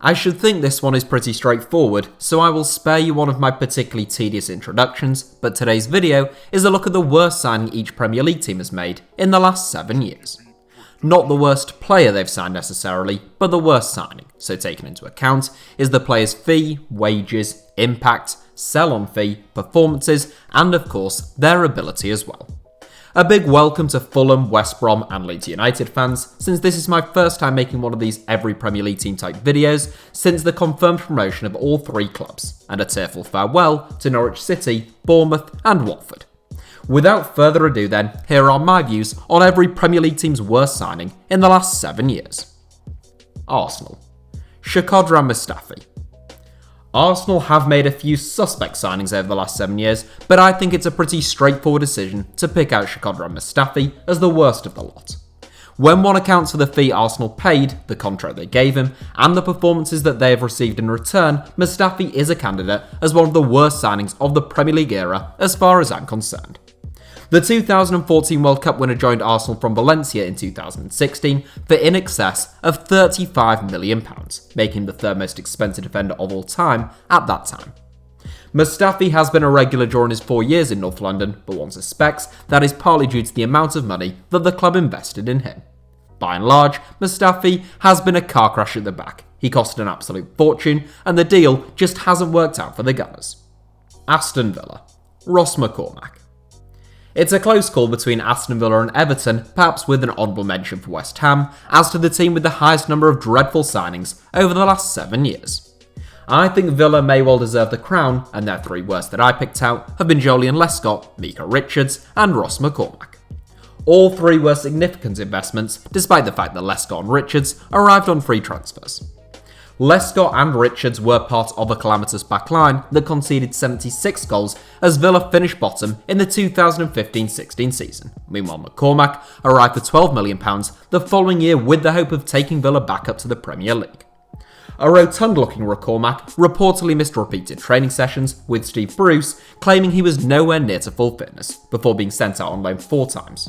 I should think this one is pretty straightforward, so I will spare you one of my particularly tedious introductions, but today's video is a look at the worst signing each Premier League team has made in the last 7 years. Not the worst player they've signed necessarily, but the worst signing, so taken into account is the player's fee, wages, impact, sell-on fee, performances, and of course, their ability as well. A big welcome to Fulham, West Brom and Leeds United fans, since this is my first time making one of these every Premier League team type videos since the confirmed promotion of all 3 clubs, and a tearful farewell to Norwich City, Bournemouth and Watford. Without further ado then, here are my views on every Premier League team's worst signing in the last 7 years. Arsenal. Shkodran Mustafi. Arsenal have made a few suspect signings over the last 7 years, but I think it's a pretty straightforward decision to pick out Shkodran Mustafi as the worst of the lot. When one accounts for the fee Arsenal paid, the contract they gave him, and the performances that they have received in return, Mustafi is a candidate as one of the worst signings of the Premier League era as far as I'm concerned. The 2014 World Cup winner joined Arsenal from Valencia in 2016 for in excess of £35 million, making him the third most expensive defender of all time at that time. Mustafi has been a regular during his 4 years in North London, but one suspects that is partly due to the amount of money that the club invested in him. By and large, Mustafi has been a car crash at the back. He costed an absolute fortune, and the deal just hasn't worked out for the Gunners. Aston Villa. Ross McCormack. It's a close call between Aston Villa and Everton, perhaps with an honourable mention for West Ham, as to the team with the highest number of dreadful signings over the last 7 years. I think Villa may well deserve the crown, and their 3 worst that I picked out have been Joelinton, Mika Richards and Ross McCormack. All 3 were significant investments, despite the fact that Lescott and Richards arrived on free transfers. Lescott and Richards were part of a calamitous backline that conceded 76 goals as Villa finished bottom in the 2015-16 season. Meanwhile, McCormack arrived for £12 million the following year with the hope of taking Villa back up to the Premier League. A rotund-looking McCormack reportedly missed repeated training sessions, with Steve Bruce claiming he was nowhere near to full fitness, before being sent out on loan 4 times.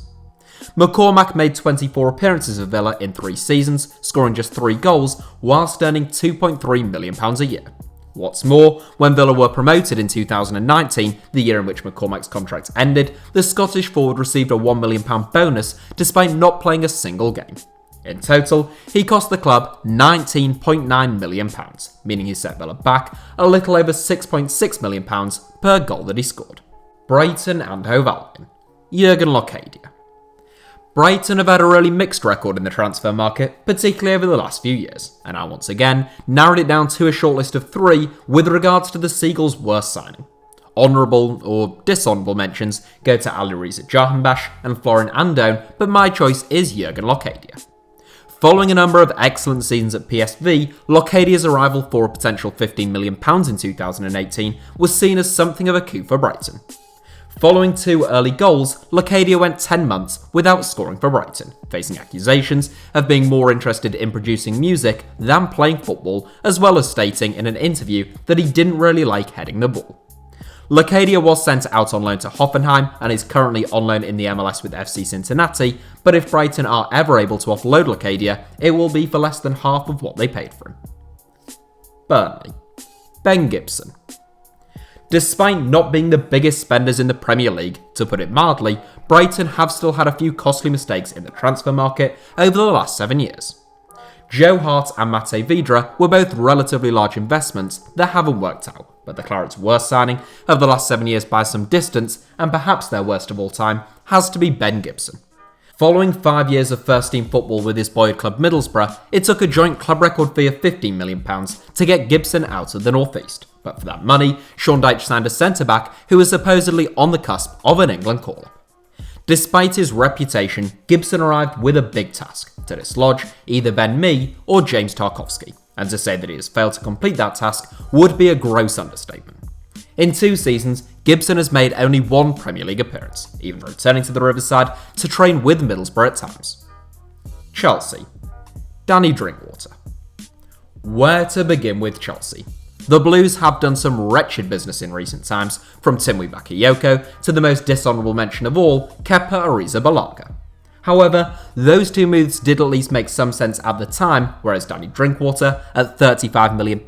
McCormack made 24 appearances for Villa in 3 seasons, scoring just 3 goals, whilst earning £2.3 million a year. What's more, when Villa were promoted in 2019, the year in which McCormack's contract ended, the Scottish forward received a £1 million bonus despite not playing a single game. In total, he cost the club £19.9 million, meaning he set Villa back a little over £6.6 million per goal that he scored. Brighton and Hove Albion. Jurgen Locadia. Brighton have had a really mixed record in the transfer market, particularly over the last few years, and I once again narrowed it down to a shortlist of 3 with regards to the Seagulls' worst signing. Honourable or dishonourable mentions go to Alireza Jahanbakhsh and Florian Andone, but my choice is Jurgen Locadia. Following a number of excellent seasons at PSV, Locadia's arrival for a potential £15 million in 2018 was seen as something of a coup for Brighton. Following 2 early goals, Locadia went 10 months without scoring for Brighton, facing accusations of being more interested in producing music than playing football, as well as stating in an interview that he didn't really like heading the ball. Locadia was sent out on loan to Hoffenheim and is currently on loan in the MLS with FC Cincinnati, but if Brighton are ever able to offload Locadia, it will be for less than half of what they paid for him. Burnley. Ben Gibson. Despite not being the biggest spenders in the Premier League, to put it mildly, Brighton have still had a few costly mistakes in the transfer market over the last 7 years. Joe Hart and Mate Vidra were both relatively large investments that haven't worked out, but the Clarets' worst signing of the last 7 years by some distance, and perhaps their worst of all time, has to be Ben Gibson. Following 5 years of first-team football with his boyhood club Middlesbrough, it took a joint club record fee of £15 million to get Gibson out of the North East. But for that money, Sean Dyche signed a centre-back who was supposedly on the cusp of an England call-up. Despite his reputation, Gibson arrived with a big task, to dislodge either Ben Mee or James Tarkowski, and to say that he has failed to complete that task would be a gross understatement. In 2 seasons, Gibson has made only 1 Premier League appearance, even returning to the Riverside to train with Middlesbrough at times. Chelsea. Danny Drinkwater. Where to begin with Chelsea? The Blues have done some wretched business in recent times, from Timothy Bakayoko to the most dishonourable mention of all, Kepa Arrizabalaga. However, those two moves did at least make some sense at the time, whereas Danny Drinkwater, at £35 million,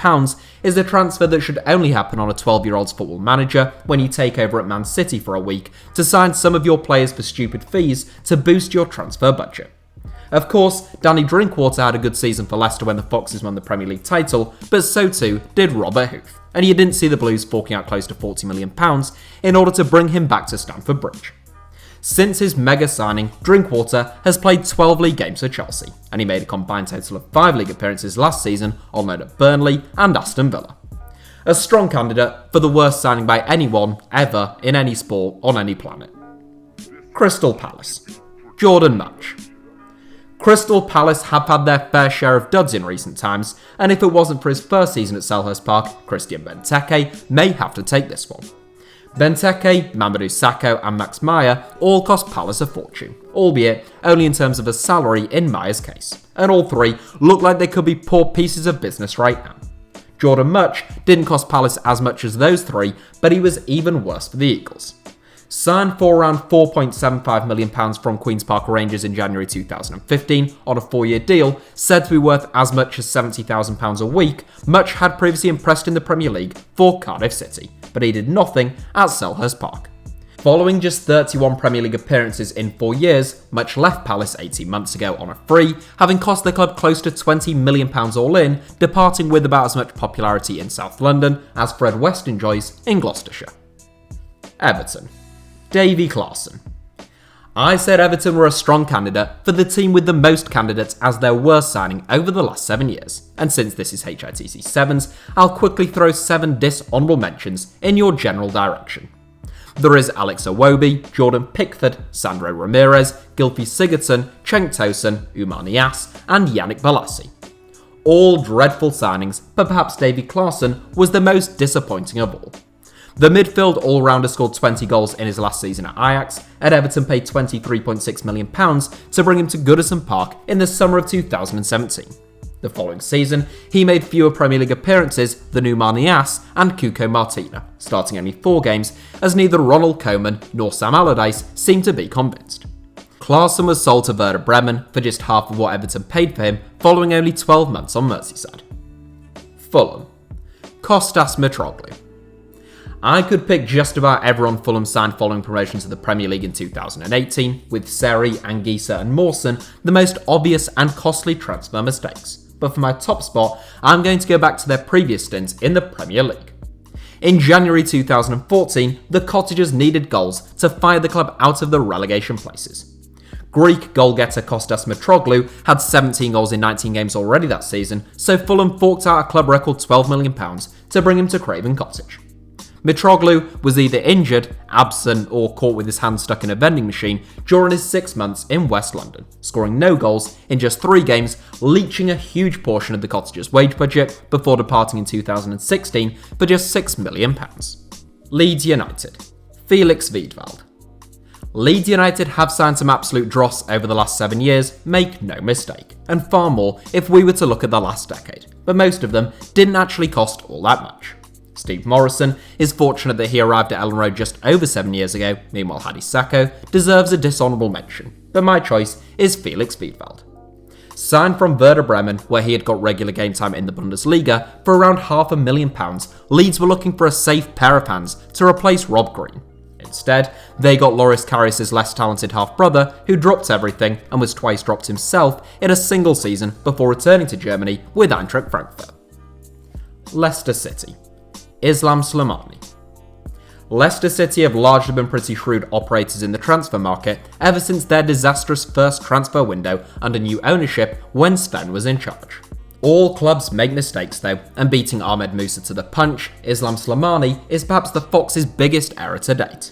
is a transfer that should only happen on a 12-year-old's football manager when you take over at Man City for a week to sign some of your players for stupid fees to boost your transfer budget. Of course, Danny Drinkwater had a good season for Leicester when the Foxes won the Premier League title, but so too did Robert Huth, and you didn't see the Blues forking out close to £40 million in order to bring him back to Stamford Bridge. Since his mega signing, Drinkwater has played 12 league games for Chelsea, and he made a combined total of 5 league appearances last season on loan at Burnley and Aston Villa. A strong candidate for the worst signing by anyone ever in any sport on any planet. Crystal Palace. Jordan Mutch. Crystal Palace have had their fair share of duds in recent times, and if it wasn't for his first season at Selhurst Park, Christian Benteke may have to take this one. Benteke, Mamadou Sakho and Max Meyer all cost Palace a fortune, albeit only in terms of a salary in Meyer's case, and all three look like they could be poor pieces of business right now. Jordan Mutch didn't cost Palace as much as those three, but he was even worse for the Eagles. Signed for around £4.75 million from Queen's Park Rangers in January 2015 on a 4-year deal, said to be worth as much as £70,000 a week, Mutch had previously impressed in the Premier League for Cardiff City, but he did nothing at Selhurst Park. Following just 31 Premier League appearances in 4 years, Mutch left Palace 18 months ago on a free, having cost the club close to £20 million all in, departing with about as much popularity in South London as Fred West enjoys in Gloucestershire. Everton. Davy Klaassen. I said Everton were a strong candidate for the team with the most candidates as their worst signing over the last 7 years, and since this is HITC Sevens, I'll quickly throw 7 dishonourable mentions in your general direction. There is Alex Iwobi, Jordan Pickford, Sandro Ramirez, Gylfi Sigurdsson, Cenk Tosun, Oumar Niasse, and Yannick Bolasie. All dreadful signings, but perhaps Davy Klaassen was the most disappointing of all. The midfield all-rounder scored 20 goals in his last season at Ajax, and Everton paid £23.6 million to bring him to Goodison Park in the summer of 2017. The following season, he made fewer Premier League appearances than Oumar Niasse and Cuco Martina, starting only 4 games, as neither Ronald Koeman nor Sam Allardyce seemed to be convinced. Klaassen was sold to Werder Bremen for just half of what Everton paid for him, following only 12 months on Merseyside. Fulham. Kostas Mitroglou. I could pick just about everyone Fulham signed following promotion to the Premier League in 2018, with Seri, Anguissa and Mawson the most obvious and costly transfer mistakes. But for my top spot, I'm going to go back to their previous stints in the Premier League. In January 2014, the Cottagers needed goals to fire the club out of the relegation places. Greek goal-getter Kostas Mitroglou had 17 goals in 19 games already that season, so Fulham forked out a club record £12 million to bring him to Craven Cottage. Mitroglou was either injured, absent, or caught with his hand stuck in a vending machine during his 6 months in West London, scoring no goals in just 3 games, leeching a huge portion of the Cottagers' wage budget before departing in 2016 for just £6 million. Leeds United. Felix Wiedwald. Leeds United have signed some absolute dross over the last 7 years, make no mistake, and far more if we were to look at the last decade, but most of them didn't actually cost all that much. Steve Morrison is fortunate that he arrived at Ellen Road just over 7 years ago, meanwhile Hadi Sakho deserves a dishonourable mention, but my choice is Felix Wiedwald. Signed from Werder Bremen, where he had got regular game time in the Bundesliga, for around £500,000, Leeds were looking for a safe pair of hands to replace Rob Green. Instead, they got Loris Karius' less talented half-brother, who dropped everything and was twice dropped himself in a single season before returning to Germany with Eintracht Frankfurt. Leicester City. Islam Slimani. Leicester City have largely been pretty shrewd operators in the transfer market ever since their disastrous first transfer window under new ownership when Sven was in charge. All clubs make mistakes though, and beating Ahmed Musa to the punch, Islam Slimani is perhaps the Fox's biggest error to date.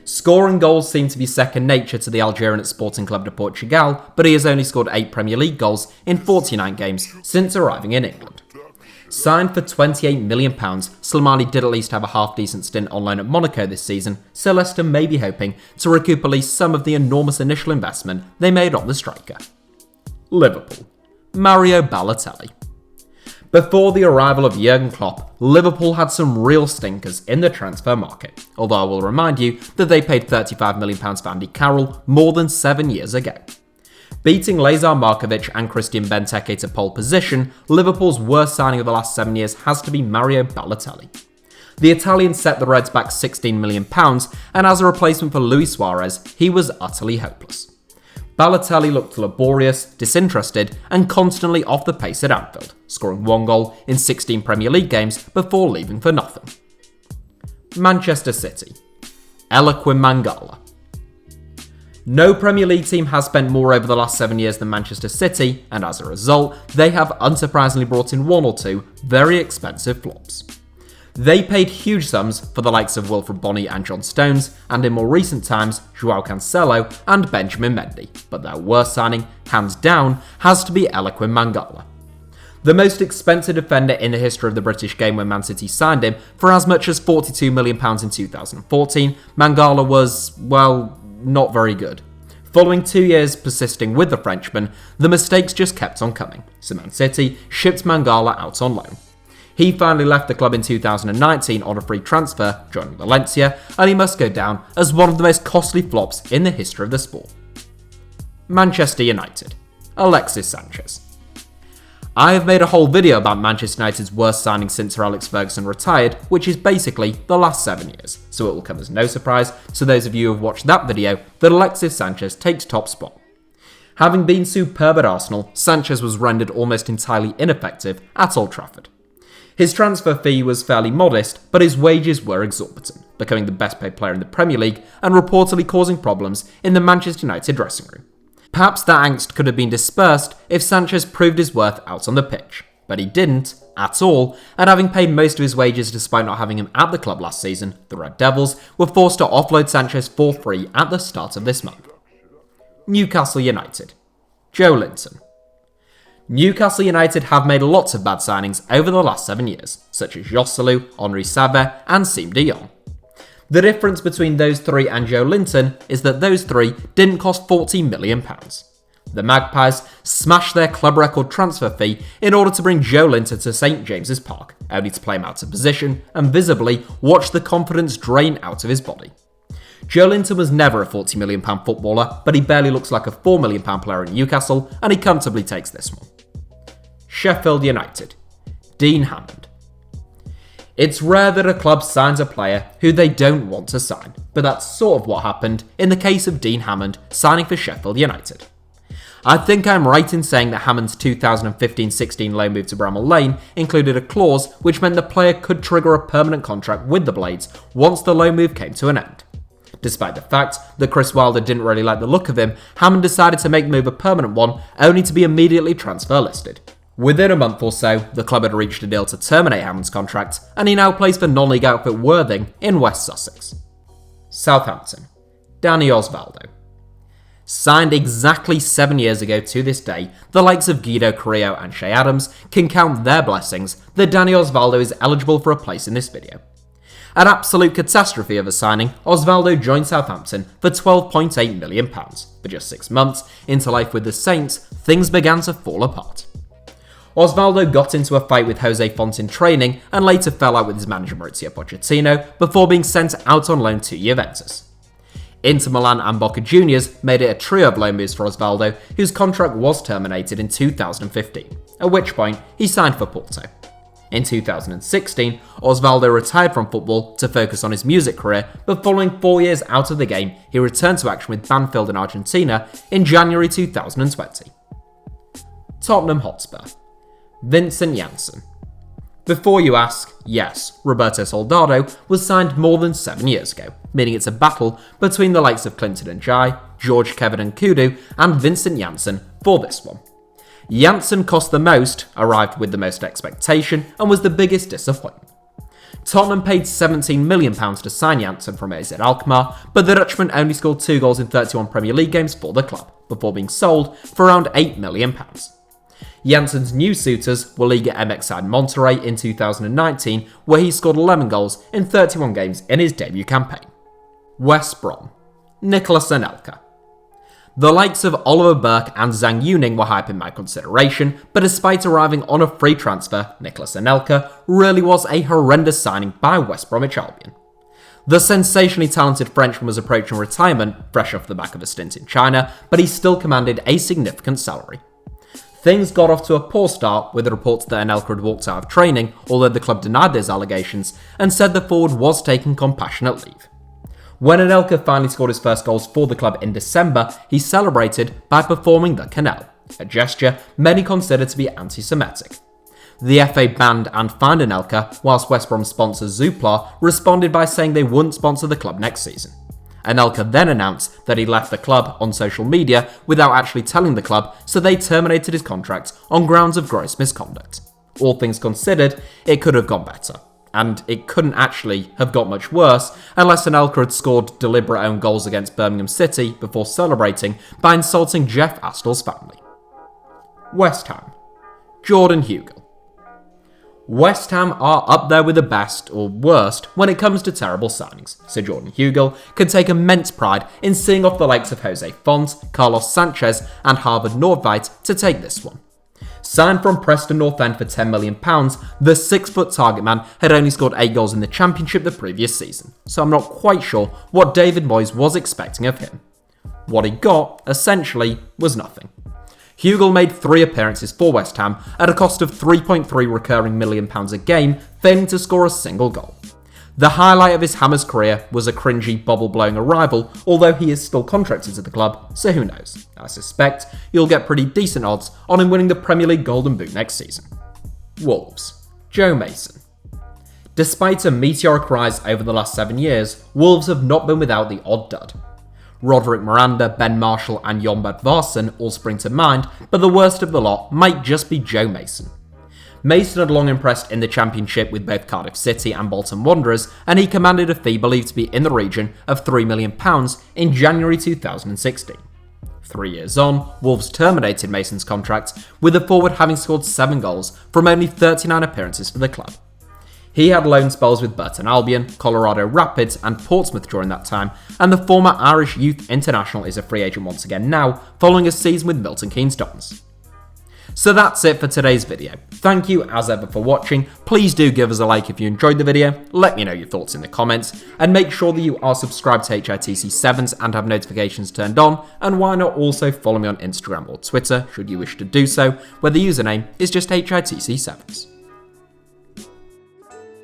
Scoring goals seem to be second nature to the Algerian at Sporting Club de Portugal, but he has only scored 8 Premier League goals in 49 games since arriving in England. Signed for £28 million, Slimani did at least have a half-decent stint on loan at Monaco this season, so Leicester may be hoping to recoup at least some of the enormous initial investment they made on the striker. Liverpool. Mario Balotelli. Before the arrival of Jurgen Klopp, Liverpool had some real stinkers in the transfer market, although I will remind you that they paid £35 million for Andy Carroll more than 7 years ago. Beating Lazar Markovic and Christian Benteke to pole position, Liverpool's worst signing of the last 7 years has to be Mario Balotelli. The Italian set the Reds back £16 million, and as a replacement for Luis Suarez, he was utterly hopeless. Balotelli looked laborious, disinterested, and constantly off the pace at Anfield, scoring 1 goal in 16 Premier League games before leaving for nothing. Manchester City. Eliaquim Mangala. No Premier League team has spent more over the last 7 years than Manchester City, and as a result, they have unsurprisingly brought in 1 or 2 very expensive flops. They paid huge sums for the likes of Wilfred Bony and John Stones, and in more recent times, João Cancelo and Benjamin Mendy, but their worst signing, hands down, has to be Eliaquim Mangala. The most expensive defender in the history of the British game when Man City signed him for as much as £42 million in 2014, Mangala was, well, not very good. Following 2 years persisting with the Frenchman, the mistakes just kept on coming, so Man City shipped Mangala out on loan. He finally left the club in 2019 on a free transfer, joining Valencia, and he must go down as one of the most costly flops in the history of the sport. Manchester United. Alexis Sanchez. I have made a whole video about Manchester United's worst signing since Sir Alex Ferguson retired, which is basically the last 7 years, so it will come as no surprise to those of you who have watched that video that Alexis Sanchez takes top spot. Having been superb at Arsenal, Sanchez was rendered almost entirely ineffective at Old Trafford. His transfer fee was fairly modest, but his wages were exorbitant, becoming the best paid player in the Premier League and reportedly causing problems in the Manchester United dressing room. Perhaps that angst could have been dispersed if Sanchez proved his worth out on the pitch, but he didn't, at all, and having paid most of his wages despite not having him at the club last season, the Red Devils were forced to offload Sanchez for free at the start of this month. Newcastle United. Joelinton. Newcastle United have made lots of bad signings over the last 7 years, such as Joselu, Henri Saber, and Siem de Jong. The difference between those 3 and Joelinton is that those 3 didn't cost £40 million. The Magpies smashed their club record transfer fee in order to bring Joelinton to St James's Park, only to play him out of position and visibly watch the confidence drain out of his body. Joelinton was never a £40 million footballer, but he barely looks like a £4 million player in Newcastle, and he comfortably takes this one. Sheffield United. Dean Hammond. It's rare that a club signs a player who they don't want to sign, but that's sort of what happened in the case of Dean Hammond signing for Sheffield United. I think I'm right in saying that Hammond's 2015-16 loan move to Bramall Lane included a clause which meant the player could trigger a permanent contract with the Blades once the loan move came to an end. Despite the fact that Chris Wilder didn't really like the look of him, Hammond decided to make the move a permanent one, only to be immediately transfer listed. Within a month or so, the club had reached a deal to terminate Hammond's contract, and he now plays for non-league outfit Worthing in West Sussex. Southampton. Danny Osvaldo. Signed exactly 7 years ago to this day, the likes of Guido Carrillo and Shea Adams can count their blessings that Danny Osvaldo is eligible for a place in this video. An absolute catastrophe of a signing, Osvaldo joined Southampton for £12.8 million, but just 6 months into life with the Saints, things began to fall apart. Osvaldo got into a fight with Jose Font in training and later fell out with his manager Mauricio Pochettino before being sent out on loan to Juventus. Inter Milan and Boca Juniors made it a trio of loan moves for Osvaldo, whose contract was terminated in 2015, at which point he signed for Porto. In 2016, Osvaldo retired from football to focus on his music career, but following 4 years out of the game, he returned to action with Banfield in Argentina in January 2020. Tottenham Hotspur. Vincent Janssen. Before you ask, yes, Roberto Soldado was signed more than 7 years ago, meaning it's a battle between the likes of Clinton Njai, George Kevin Nkudu, and Vincent Janssen for this one. Janssen cost the most, arrived with the most expectation, and was the biggest disappointment. Tottenham paid £17 million to sign Janssen from AZ Alkmaar, but the Dutchman only scored 2 goals in 31 Premier League games for the club, before being sold for around £8 million. Janssen's new suitors were Liga MX side Monterrey in 2019, where he scored 11 goals in 31 games in his debut campaign. West Brom. Nicolas Anelka. The likes of Oliver Burke and Zhang Yuning were hype in my consideration, but despite arriving on a free transfer, Nicolas Anelka really was a horrendous signing by West Bromwich Albion. The sensationally talented Frenchman was approaching retirement, fresh off the back of a stint in China, but he still commanded a significant salary. Things got off to a poor start with the reports that Anelka had walked out of training, although the club denied those allegations and said the forward was taking compassionate leave. When Anelka finally scored his first goals for the club in December, he celebrated by performing the Canal, a gesture many consider to be anti-Semitic. The FA banned and fined Anelka, whilst West Brom sponsor Zoopla responded by saying they wouldn't sponsor the club next season. Anelka then announced that he left the club on social media without actually telling the club, so they terminated his contract on grounds of gross misconduct. All things considered, it could have gone better. And it couldn't actually have got much worse unless Anelka had scored deliberate own goals against Birmingham City before celebrating by insulting Jeff Astel's family. West Ham. Jordan Hugill. West Ham are up there with the best or worst when it comes to terrible signings, so Jordan Hugill can take immense pride in seeing off the likes of Jose Font, Carlos Sanchez and Harvard Nordtveit to take this one. Signed from Preston North End for £10 million, the 6-foot target man had only scored 8 goals in the Championship the previous season, so I'm not quite sure what David Moyes was expecting of him. What he got, essentially, was nothing. Hugill made 3 appearances for West Ham at a cost of £3.3 recurring million a game, failing to score a single goal. The highlight of his Hammer's career was a cringy bubble-blowing arrival, although he is still contracted to the club, so who knows. I suspect you'll get pretty decent odds on him winning the Premier League Golden Boot next season. Wolves. Joe Mason. Despite a meteoric rise over the last 7 years, Wolves have not been without the odd dud. Roderick Miranda, Ben Marshall and Jon Bjarne all spring to mind, but the worst of the lot might just be Joe Mason. Mason had long impressed in the Championship with both Cardiff City and Bolton Wanderers, and he commanded a fee believed to be in the region of £3 million in January 2016. 3 years on, Wolves terminated Mason's contract, with the forward having scored 7 goals from only 39 appearances for the club. He had loan spells with Burton Albion, Colorado Rapids and Portsmouth during that time, and the former Irish youth international is a free agent once again now, following a season with Milton Keynes Dons. So that's it for today's video. Thank you as ever for watching. Please do give us a like if you enjoyed the video, let me know your thoughts in the comments, and make sure that you are subscribed to HITC Sevens and have notifications turned on, and why not also follow me on Instagram or Twitter should you wish to do so, where the username is just HITC Sevens.